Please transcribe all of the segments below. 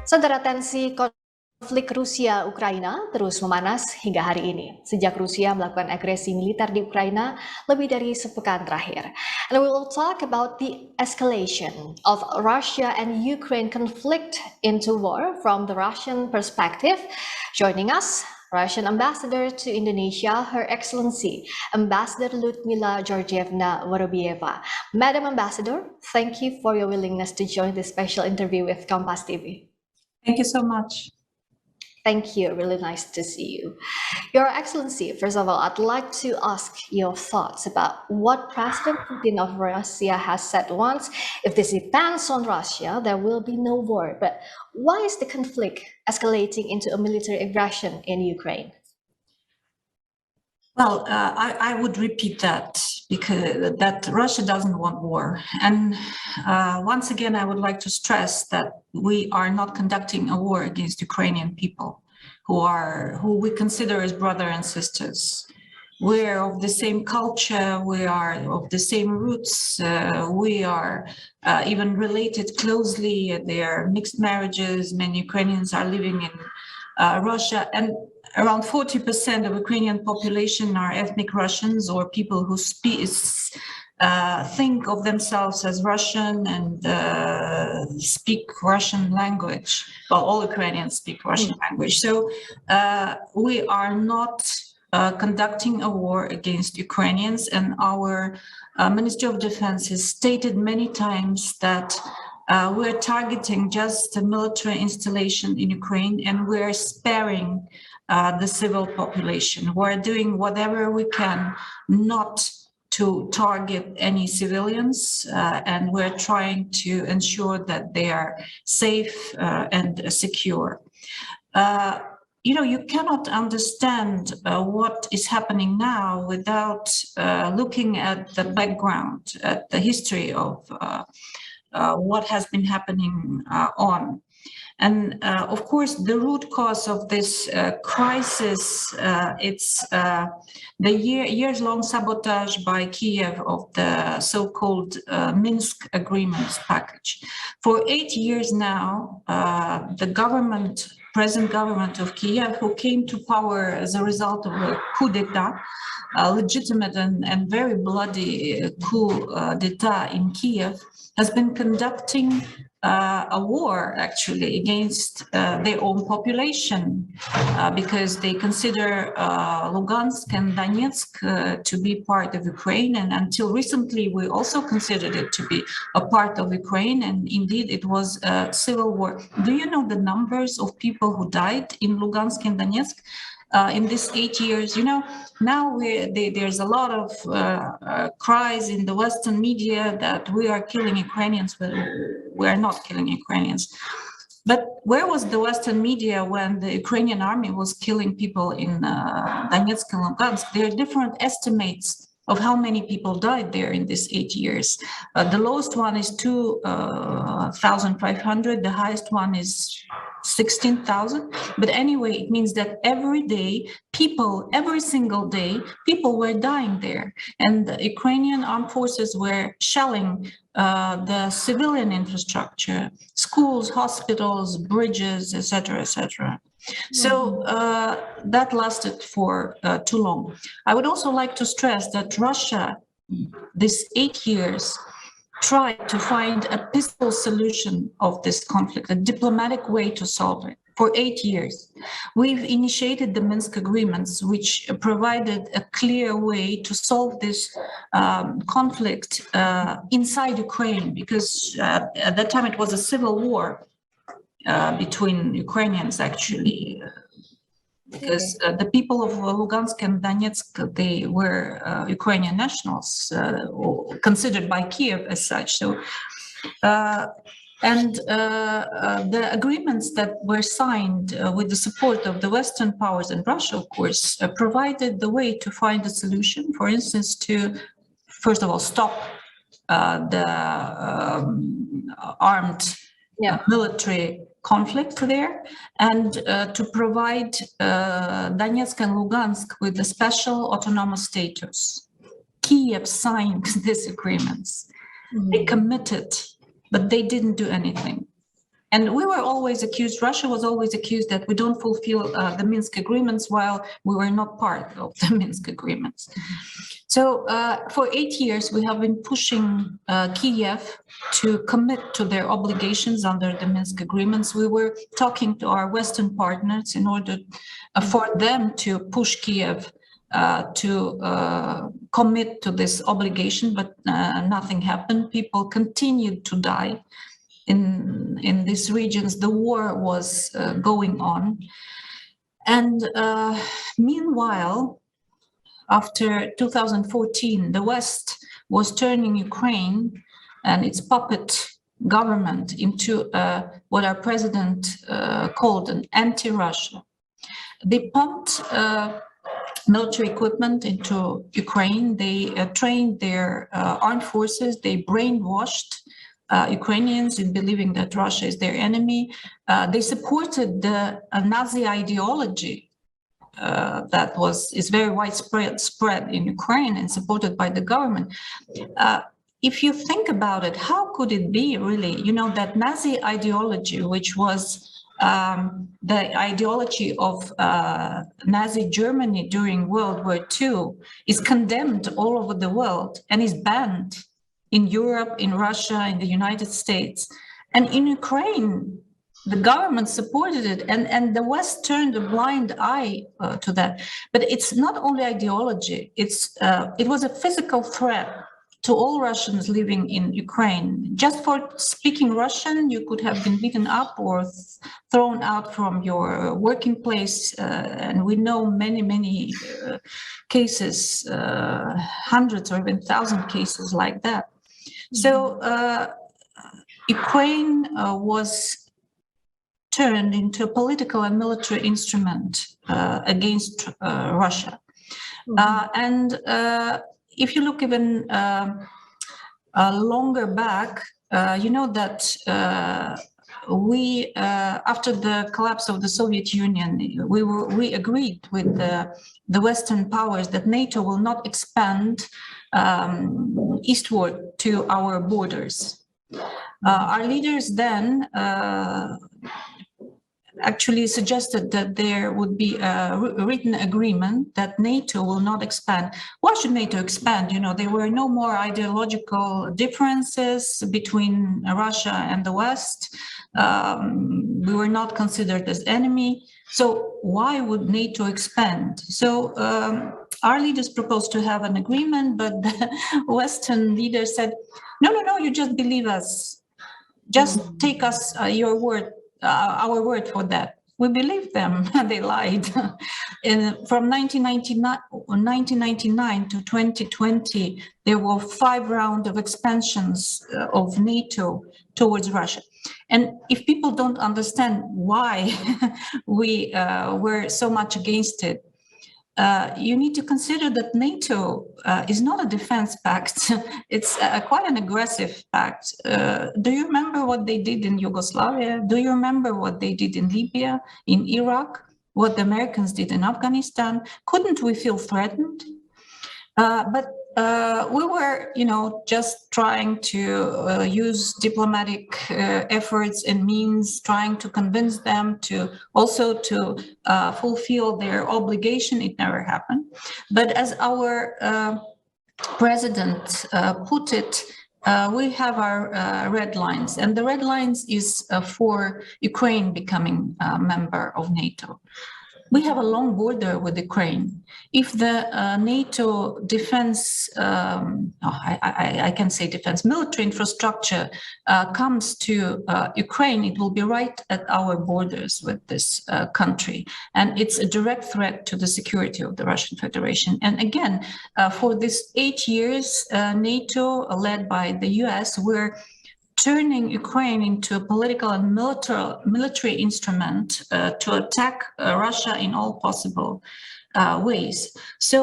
Saudara, tensi konflik Rusia Ukraina terus memanas hingga hari ini. Sejak Rusia melakukan agresi militer di Ukraina lebih dari sepekan terakhir. And we will talk about the escalation of Russia and Ukraine conflict into war from the Russian perspective. Joining us, Russian Ambassador to Indonesia, Her Excellency Ambassador Lyudmila Georgievna Vorobyeva. Madam Ambassador, thank you for your willingness to join this special interview with KompasTV. Thank you so much. Thank you. Really nice to see you. Your Excellency, first of all, I'd like to ask your thoughts about what President Putin of Russia has said once. If this depends on Russia, there will be no war. But why is the conflict escalating into a military aggression in Ukraine? Well, I would repeat that because Russia doesn't want war. And once again, I would like to stress that we are not conducting a war against Ukrainian people who we consider as brothers and sisters. We're of the same culture, we are of the same roots, we are even related closely. There are mixed marriages, many Ukrainians are living in Russia, and around 40% of Ukrainian population are ethnic Russians or people who think of themselves as Russian and speak Russian language. Well, all Ukrainians speak Russian language. So we are not conducting a war against Ukrainians, and our Ministry of Defense has stated many times that we're targeting just a military installation in Ukraine, and we're sparing the civil population. We're doing whatever we can not to target any civilians, and we're trying to ensure that they are safe and secure. You cannot understand what is happening now without looking at the background, at the history of what has been happening on. And of course, the root cause of this crisis, it's the years-long sabotage by Kiev of the so-called Minsk agreements package. For 8 years now, the present government of Kiev, who came to power as a result of a coup d'etat, a legitimate and very bloody coup d'etat in Kiev, has been conducting a war actually against their own population because they consider Lugansk and Donetsk to be part of Ukraine, and until recently we also considered it to be a part of Ukraine, and indeed it was a civil war. Do you know the numbers of people who died in Lugansk and Donetsk? In these 8 years, now there's a lot of cries in the Western media that we are killing Ukrainians, but we are not killing Ukrainians. But where was the Western media when the Ukrainian army was killing people in Donetsk and Lugansk? There are different estimates of how many people died there in these 8 years. The lowest one is 2,500, the highest one is 16,000. But anyway, it means that every single day, people were dying there. And the Ukrainian armed forces were shelling the civilian infrastructure, schools, hospitals, bridges, etc., etc. So that lasted for too long. I would also like to stress that Russia, these 8 years, tried to find a peaceful solution of this conflict, a diplomatic way to solve it. For 8 years, we've initiated the Minsk agreements, which provided a clear way to solve this conflict inside Ukraine, because at that time it was a civil war between Ukrainians, actually, because the people of Lugansk and Donetsk, they were Ukrainian nationals, considered by Kiev as such. So, the agreements that were signed with the support of the Western powers and Russia, of course, provided the way to find a solution. For instance, to, first of all, stop the armed military conflict there, and to provide Donetsk and Lugansk with a special autonomous status. Kiev signed these agreements. They committed, but they didn't do anything. And we were always accused, Russia was always accused that we don't fulfill the Minsk agreements while we were not part of the Minsk agreements. So for 8 years, we have been pushing Kiev to commit to their obligations under the Minsk agreements. We were talking to our Western partners in order for them to push Kiev to commit to this obligation, but nothing happened. People continued to die in these regions. The war was going on. And meanwhile, after 2014, the West was turning Ukraine and its puppet government into what our president called an anti-Russia. They pumped military equipment into Ukraine. They trained their armed forces. They brainwashed Ukrainians in believing that Russia is their enemy. They supported the Nazi ideology that is very widespread in Ukraine and supported by the government. If you think about it, how could it be really, that Nazi ideology, which was the ideology of Nazi Germany during World War II, is condemned all over the world and is banned in Europe, in Russia, in the United States. And in Ukraine, the government supported it, and the West turned a blind eye to that. But it's not only ideology, it was a physical threat to all Russians living in Ukraine. Just for speaking Russian, you could have been beaten up or thrown out from your working place. And we know many cases, hundreds or even 1,000 cases like that. So Ukraine was turned into a political and military instrument against Russia. And if you look even longer back, you know that we, after the collapse of the Soviet Union, we agreed with the Western powers that NATO will not expand eastward to our borders. Our leaders then actually suggested that there would be a written agreement that NATO will not expand. Why should NATO expand? There were no more ideological differences between Russia and the West. We were not considered as enemy. So why would NATO expand? So our leaders proposed to have an agreement, but the Western leaders said, no, you just believe us. Just take us your word. Our word for that. We believed them, they lied. From 1999 to 2020, there were 5 rounds of expansions of NATO towards Russia. And if people don't understand why we were so much against it, you need to consider that NATO is not a defense pact. It's quite an aggressive pact. Do you remember what they did in Yugoslavia? Do you remember what they did in Libya, in Iraq, what the Americans did in Afghanistan? Couldn't we feel threatened? But we were, just trying to use diplomatic efforts and means, trying to convince them to also to fulfill their obligation. It never happened. But as our president put it, we have our red lines, and the red lines is for Ukraine becoming a member of NATO. We have a long border with Ukraine. If the NATO defense, I can say defense, military infrastructure comes to Ukraine, it will be right at our borders with this country. And it's a direct threat to the security of the Russian Federation. And again, for this 8 years, NATO, led by the US, were turning Ukraine into a political and military instrument to attack Russia in all possible ways. So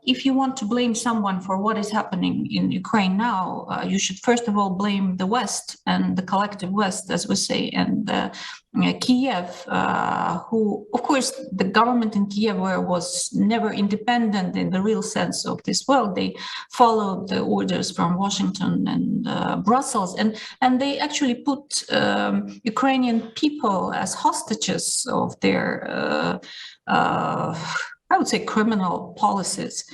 if you want to blame someone for what is happening in Ukraine now, you should first of all blame the West and the collective West, as we say, and Kiev, who, of course, the government in Kiev was never independent in the real sense of this word. They followed the orders from Washington and Brussels, and they actually put Ukrainian people as hostages of their I would say criminal policies.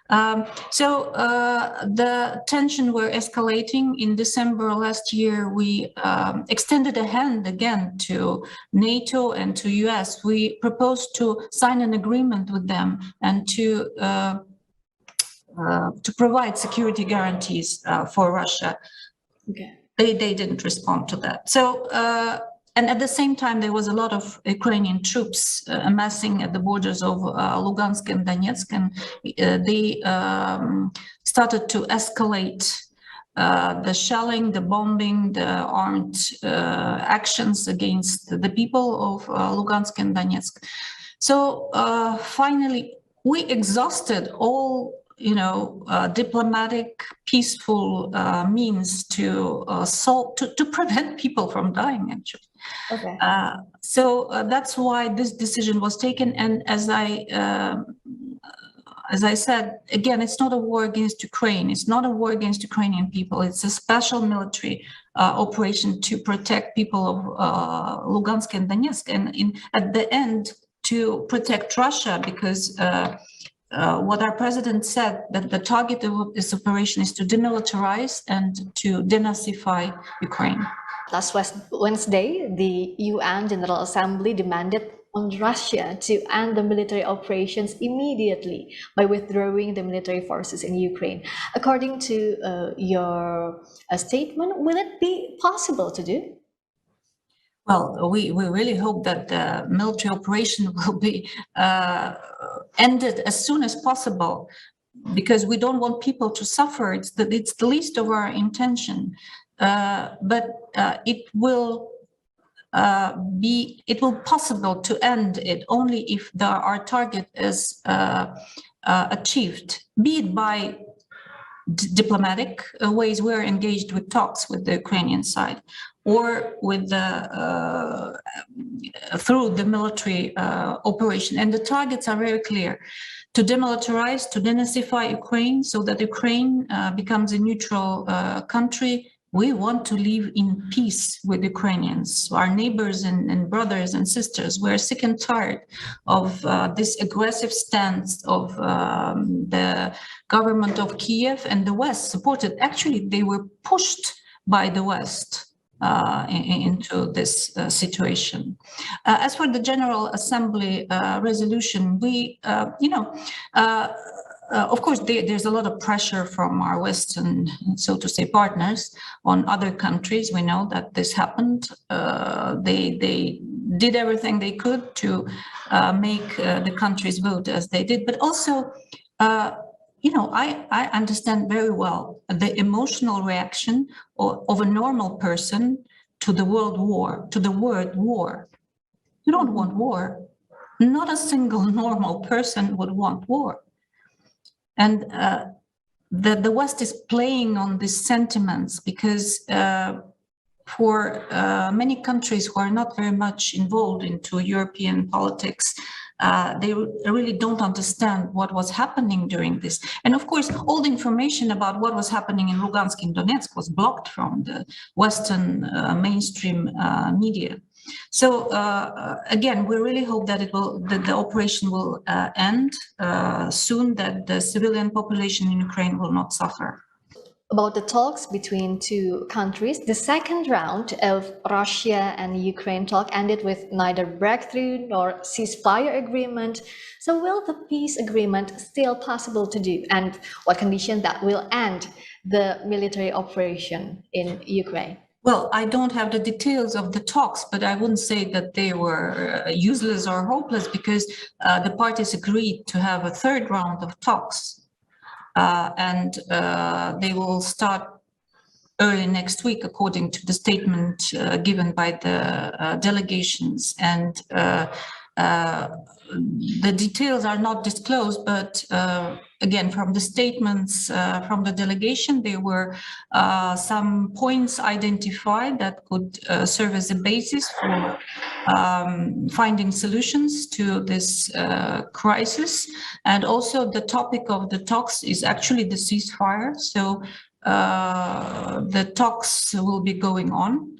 The tension were escalating. In December last year, we extended a hand again to NATO and to US. We proposed to sign an agreement with them and to provide security guarantees for Russia. Okay. They didn't respond to that. So. And at the same time, there was a lot of Ukrainian troops amassing at the borders of Lugansk and Donetsk, and they started to escalate the shelling, the bombing, the armed actions against the people of Lugansk and Donetsk. So finally, we exhausted all diplomatic, peaceful means to prevent people from dying, actually. Okay. So that's why this decision was taken. And as I said, again, it's not a war against Ukraine. It's not a war against Ukrainian people. It's a special military operation to protect people of Lugansk and Donetsk, and at the end to protect Russia, because what our president said, that the target of this operation is to demilitarize and to denazify Ukraine. Last Wednesday, the UN General Assembly demanded on Russia to end the military operations immediately by withdrawing the military forces in Ukraine. According to your statement, will it be possible to do? Well, we really hope that the military operation will be ended as soon as possible, because we don't want people to suffer. It's the least of our intention. But it will possible to end it only if our target is achieved, be it by diplomatic ways. We're engaged with talks with the Ukrainian side, or with through the military operation. And the targets are very clear: to demilitarize, to denazify Ukraine, so that Ukraine becomes a neutral country. We want to live in peace with Ukrainians, our neighbors and brothers and sisters. We're sick and tired of this aggressive stance of the government of Kiev and the West supported. Actually, they were pushed by the West into this situation. As for the General Assembly resolution, we, of course, there's a lot of pressure from our Western, so to say, partners on other countries. We know that this happened. They did everything they could to make the countries vote as they did. But also, I understand very well the emotional reaction of a normal person to the word war. You don't want war. Not a single normal person would want war. And the West is playing on these sentiments because for many countries who are not very much involved into European politics, they really don't understand what was happening during this. And of course, all the information about what was happening in Lugansk and Donetsk was blocked from the Western mainstream media. So again, we really hope that the operation will end soon, that the civilian population in Ukraine will not suffer. About the talks between two countries, the second round of Russia and Ukraine talk ended with neither breakthrough nor ceasefire agreement. So will the peace agreement still possible to do? And what condition that will end the military operation in Ukraine? Well, I don't have the details of the talks, but I wouldn't say that they were useless or hopeless, because the parties agreed to have a third round of talks. And they will start early next week, according to the statement given by the delegations. And the details are not disclosed, but again, from the statements from the delegation, there were some points identified that could serve as a basis for finding solutions to this crisis. And also the topic of the talks is actually the ceasefire. So the talks will be going on.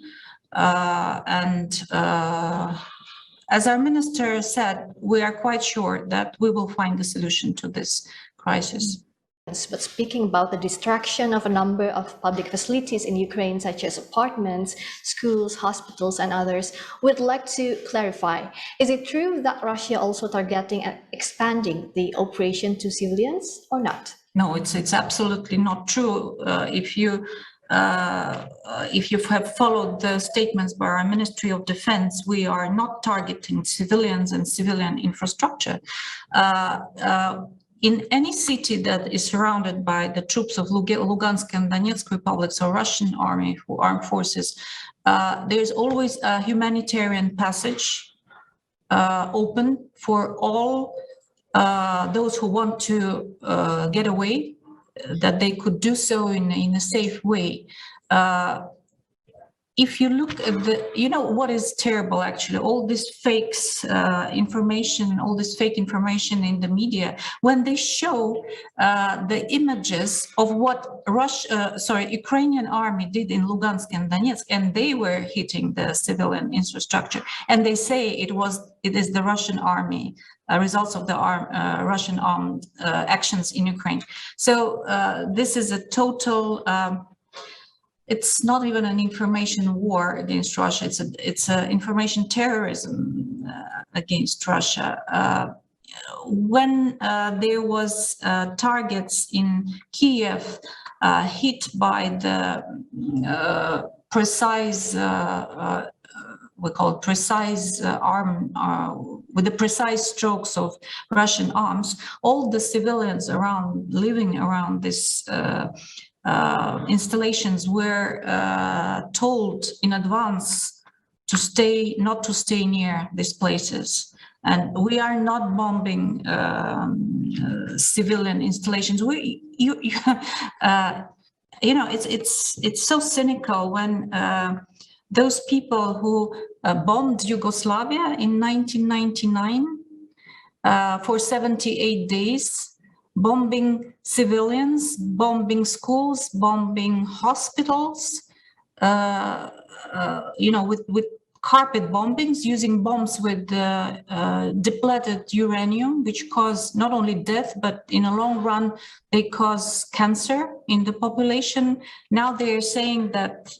As our minister said, we are quite sure that we will find a solution to this crisis. But speaking about the destruction of a number of public facilities in Ukraine, such as apartments, schools, hospitals, and others, we'd like to clarify, is it true that Russia also targeting and expanding the operation to civilians or not? No, it's absolutely not true. If you have followed the statements by our Ministry of Defense, we are not targeting civilians and civilian infrastructure. In any city that is surrounded by the troops of Lugansk and Donetsk republics or Russian armed forces, there's always a humanitarian passage open for all those who want to get away, that they could do so in a safe way. If you look at what is terrible, actually, all this fake information in the media, when they show the images of what Ukrainian army did in Lugansk and Donetsk, and they were hitting the civilian infrastructure, and they say it is the Russian army, results of the Russian armed actions in Ukraine. So this is a total. It's not even an information war against Russia. It's a information terrorism against Russia. When there was targets in Kiev hit by the precise, we call it precise with the precise strokes of Russian arms, all the civilians living around this installations were told in advance not to stay near these places. And we are not bombing civilian installations. It's so cynical when those people who bombed Yugoslavia in 1999 for 78 days, bombing civilians, bombing schools, bombing hospitals, with carpet bombings, using bombs with depleted uranium, which cause not only death, but in a long run, they cause cancer in the population. Now they're saying that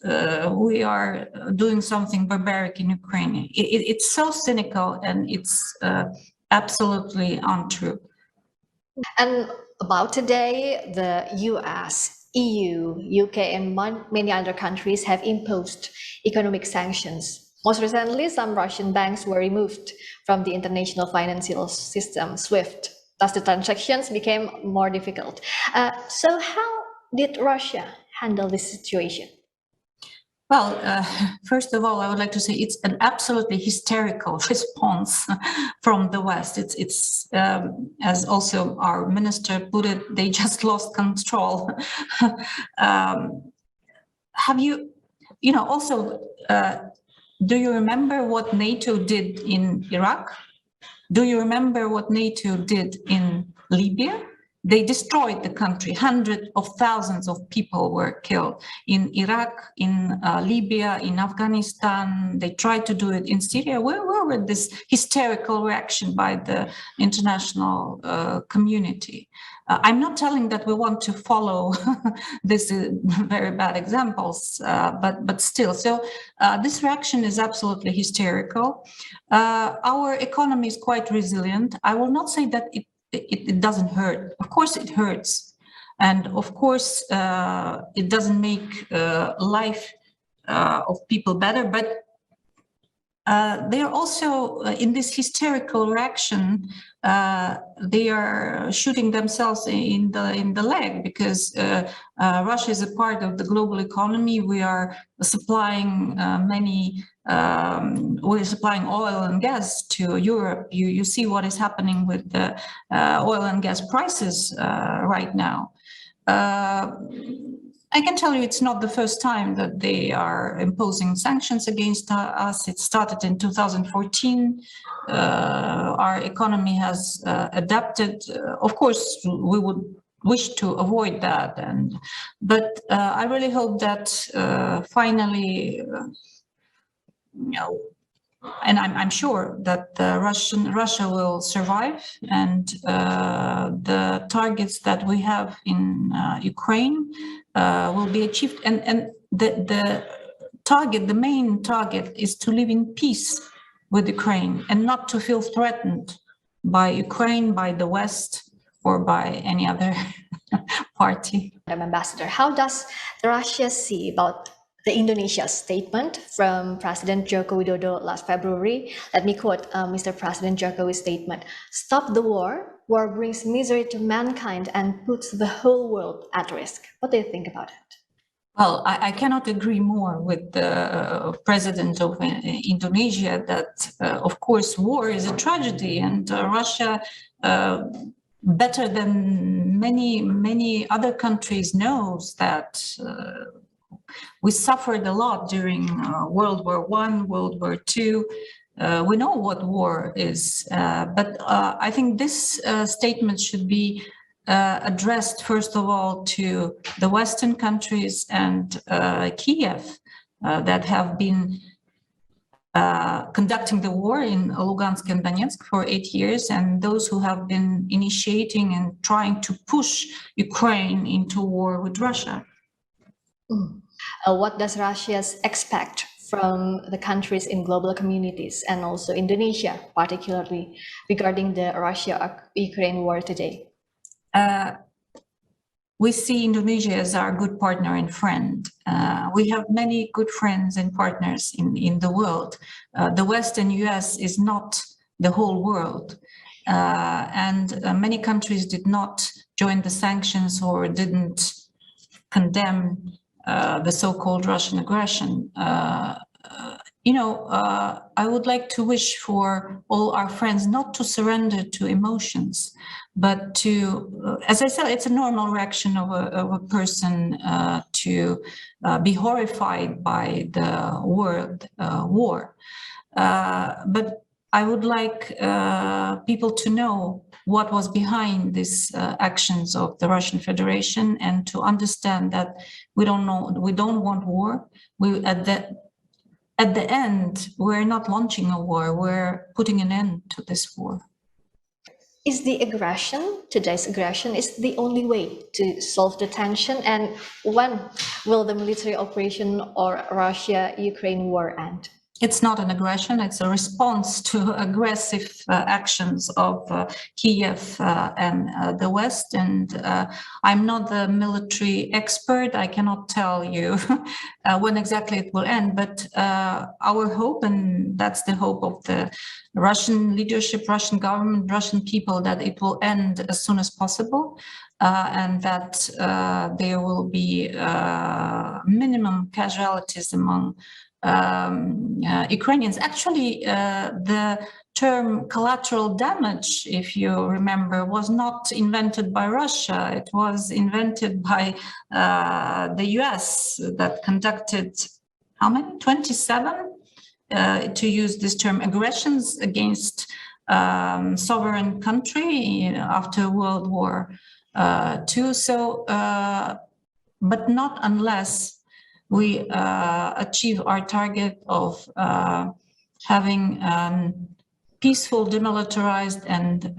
we are doing something barbaric in Ukraine. It's so cynical, and it's absolutely untrue. And about today, the US, EU, UK, and many other countries have imposed economic sanctions. Most recently, some Russian banks were removed from the international financial system, SWIFT. Thus, the transactions became more difficult. So how did Russia handle this situation? Well, first of all, I would like to say it's an absolutely hysterical response from the West. It's as also our minister put it, they just lost control. Have you, also, do you remember what NATO did in Iraq? Do you remember what NATO did in Libya? They destroyed the country. Hundreds of thousands of people were killed in Iraq, in Libya, in Afghanistan. They tried to do it in Syria. Where were this hysterical reaction by the international community? I'm not telling that we want to follow these very bad examples, but still. So this reaction is absolutely hysterical. Our economy is quite resilient. I will not say that it doesn't hurt. Of course it hurts. And of course it doesn't make life of people better, but they are also in this hysterical reaction. They are shooting themselves in the leg, because Russia is a part of the global economy. We are supplying we're supplying oil and gas to Europe. You see what is happening with the oil and gas prices right now. I can tell you it's not the first time that they are imposing sanctions against us. It started in 2014. Our economy has adapted. Of course, we would wish to avoid that, but I really hope that finally, and I'm sure that Russia will survive, and the targets that we have in Ukraine will be achieved. And the main target is to live in peace with Ukraine and not to feel threatened by Ukraine, by the West, or by any other party. Madam Ambassador, how does Russia see about the Indonesia statement from President Joko Widodo last February? Let me quote Mr. President Jokowi's statement: "Stop the war. War brings misery to mankind and puts the whole world at risk." What do you think about it? Well, I cannot agree more with the president of Indonesia that, of course, war is a tragedy, and Russia, better than many other countries, knows that we suffered a lot during World War I, World War II. We know what war is, but I think this statement should be addressed, first of all, to the Western countries and Kiev that have been conducting the war in Lugansk and Donetsk for 8 years, and those who have been initiating and trying to push Ukraine into war with Russia. What does Russia expect from the countries in global communities, and also Indonesia, particularly regarding the Russia-Ukraine war today? We see Indonesia as our good partner and friend. We have many good friends and partners in the world. The West and US is not the whole world. And many countries did not join the sanctions or didn't condemn the so-called Russian aggression. I would like to wish for all our friends not to surrender to emotions, but to, as I said, it's a normal reaction of a person to be horrified by the word war. But I would like people to know what was behind these actions of the Russian Federation, and to understand that we don't want war. At the end, we're not launching a war, we're putting an end to this war. Is the aggression, today's aggression, is the only way to solve the tension? And when will the military operation or Russia-Ukraine war end? It's not an aggression, it's a response to aggressive actions of Kiev and the West. And I'm not the military expert, I cannot tell you when exactly it will end, but our hope, and that's the hope of the Russian leadership, Russian government, Russian people, that it will end as soon as possible. And that there will be minimum casualties among Ukrainians. Actually, the term collateral damage, if you remember, was not invented by Russia. It was invented by the US, that conducted, how many? 27, to use this term, aggressions against sovereign country after World War II. So, but not unless we achieve our target of having peaceful, demilitarized, and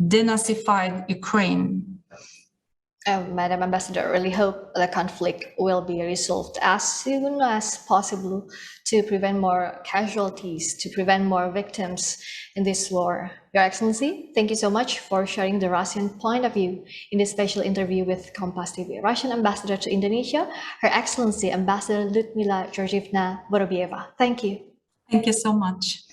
denazified Ukraine. Madam Ambassador, really hope the conflict will be resolved as soon as possible to prevent more casualties, to prevent more victims in this war. Your Excellency, thank you so much for sharing the Russian point of view in this special interview with KompasTV. Russian Ambassador to Indonesia, Her Excellency Ambassador Lyudmila Georgievna Vorobyeva. Thank you. Thank you so much.